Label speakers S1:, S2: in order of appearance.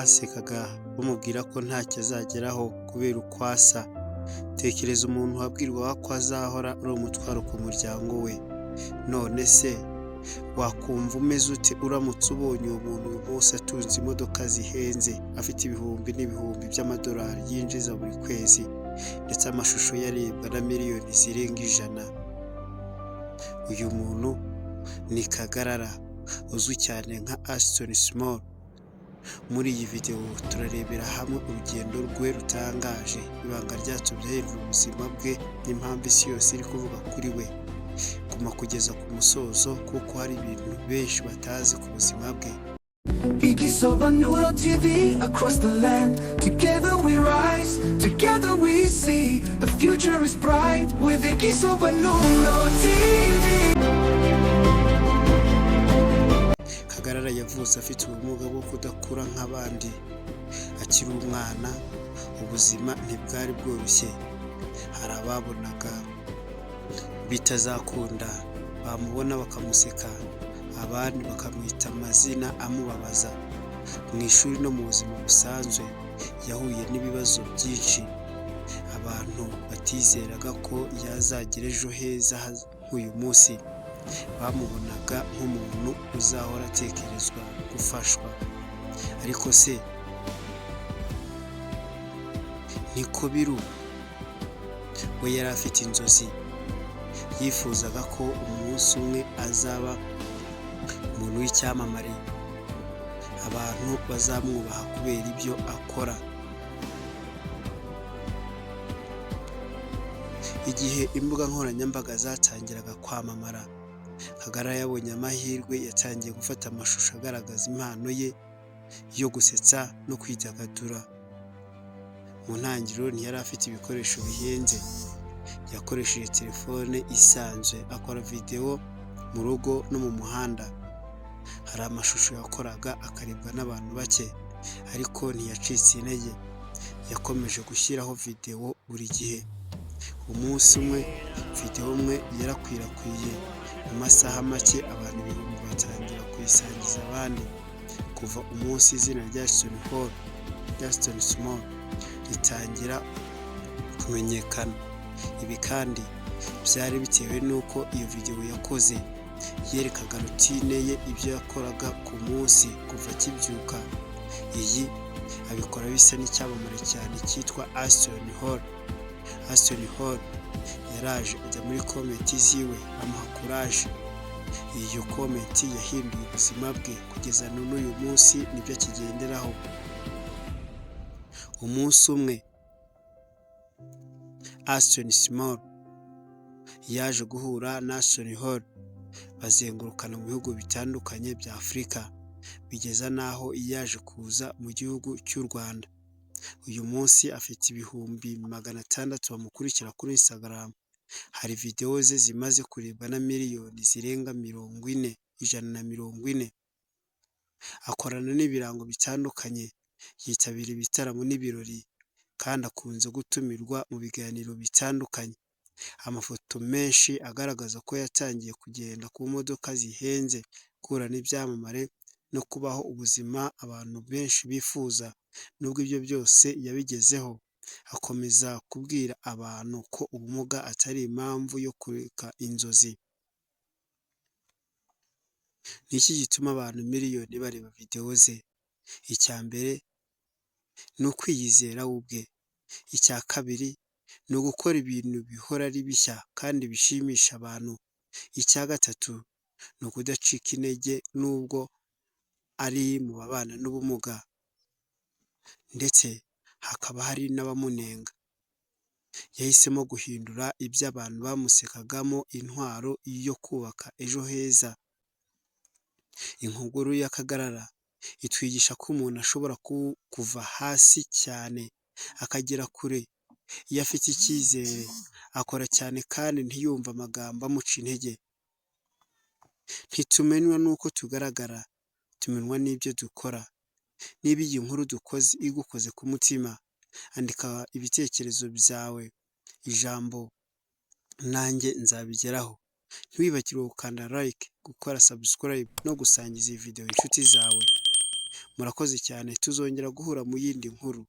S1: basekaga bamubwira ko ntacyo azageraho kubera uko asa. Tekereza umuntu wabwirwaga ko azahora ari umutwaro ku muryango we. None se wakumva umeze ute uramutse ubonye uwo muntu uyu munsi atunze imodoka zihenze, afite ibihumbi n'ibihumbi by'amadolari yinjiza buri kwezi, ndetse amashusho yarebwa na miliyoni zirenga 100? Uyu muntu ni Kagarara, uzwi cyane nka Aston Small. Muri iyi video turarebera hamwe urugendo rwe rutangaje, ibanga ryatubye ahindura ubuzima bwe n'impamvu isi yose iri kuvuga kuri we. Guma kugeza ku musozo kuko hari ibintu benshi batazi ku buzima bwe.
S2: Igisobanuro TV across the land. Together we rise, together we see. The future is bright with Igisobanuro TV.
S1: Kagarara yavutse afite ubumuga bwo kudakura nk'abandi. Akiri umwana, ubuzima ntibwari bworoshye. Hari ababonaga bitazakunda, bamubona bakamuseka, abandi bakamwita amazina amubabaza. Mu ishuri no mu buzima busanzwe yahuye n'ibibazo byinshi. Abantu batizeraga ko yazagira ejo heza nk'uyu munsi. Bamubonaga nk'umuntu uzahora atekerezwa gufashwa. Ariko se niko biru? We yari afite inzozi. Yifuzaga ko umunsi umwe azaba umuntu w'icyamamare, abantu bazamwubaha kubera ibyo akora. Igihe imbuga nkoranyambaga zatangiraga kwamamara, Kagarara yabonye amahirwe. Yatangiye gufata amashusho agaragaza impano ye yo gusetsa no kwidagadura. Mu ntangiriro ntiyari afite ibikoresho bihenze, yakoresheje telefone isanzwe akora video mu rugo no mu muhanda. Hari amashusho yakoraga akarebwa n'abantu bake, ariko ntiyacitse intege. Yakomeje gushyiraho video buri gihe. Umunsi umwe video imwe yarakwirakwiye. Mu masaha make abantu ibihumbi batangira kuyisangiza abandi. Kuva umunsi izina rya Aston Small ritangira kumenyekana. Ibi kandi byari bitewe n'uko iyo video yakoze yerekaga rutine ye, ibyo yakoraga ku munsi kuva akibyuka. Iyi abikora bisa n'icyamamare cyane cyitwa Aston Hall. Aston Hall yaraje ajya muri komenti ziwe amuha courage. Iyo komenti yahinduye ubuzima bwe kugeza n'uyu munsi nibyo akigenderaho. Umunsi umwe Aston Small yaje guhura na Aston Hall, bazengurukana mu bihugu bitandukanye bya Afurika, bigeza n'aho yaje kuza mu gihugu cy'u Rwanda. Uyu munsi afite ibihumbi 600 bamukurikira kuri Instagram. Hari video ze zimaze kurebwa na miliyoni zirenga 140. Akorana n'ibirango bitandukanye, yitabira ibitaramo n'ibirori, kandi akunze gutumirwa mu biganiro bitandukanye. Amafoto menshi agaragaza ko yatangiye kugenda ku modoka zihenze, guhura n'ibyamamare no kubaho ubuzima abantu benshi bifuza. Nubwo ibyo byose yabigezeho, akomeza kubwira abantu ko ubumuga atari impamvu yo kureka inzozi. Ni iki gituma abantu miliyoni bareba video ze? Icya mbere ni ukwiyizera we ubwe. Icya kabiri ni ugukora ibintu bihora ari bishya kandi bishimisha abantu. Icya gatatu ni ukudacika intege nubwo ari mu babana n'ubumuga, ndetse hakaba hari n'abamunenga. Yahisemo guhindura ibyo abantu bamusekagamo intwaro yo kubaka ejo heza. Inkuru ya Kagarara itwigisha ko umuntu ashobora kuva hasi cyane akagera kure iyo afite icyizere, akora cyane kandi ntiyumve amagambo amuca intege. Ntitumenywa n'uko tugaragara, tumenywa n'ibyo dukora. Niba iyi nkuru igukoze ku mutima, andika ibitekerezo byawe ijambo nanjye nzabigeraho. Ntiwibagirwe gukanda like, gukora subscribe no gusangiza iyi video inshuti zawe. Murakoze cyane, tuzongera guhura mu yindi nkuru.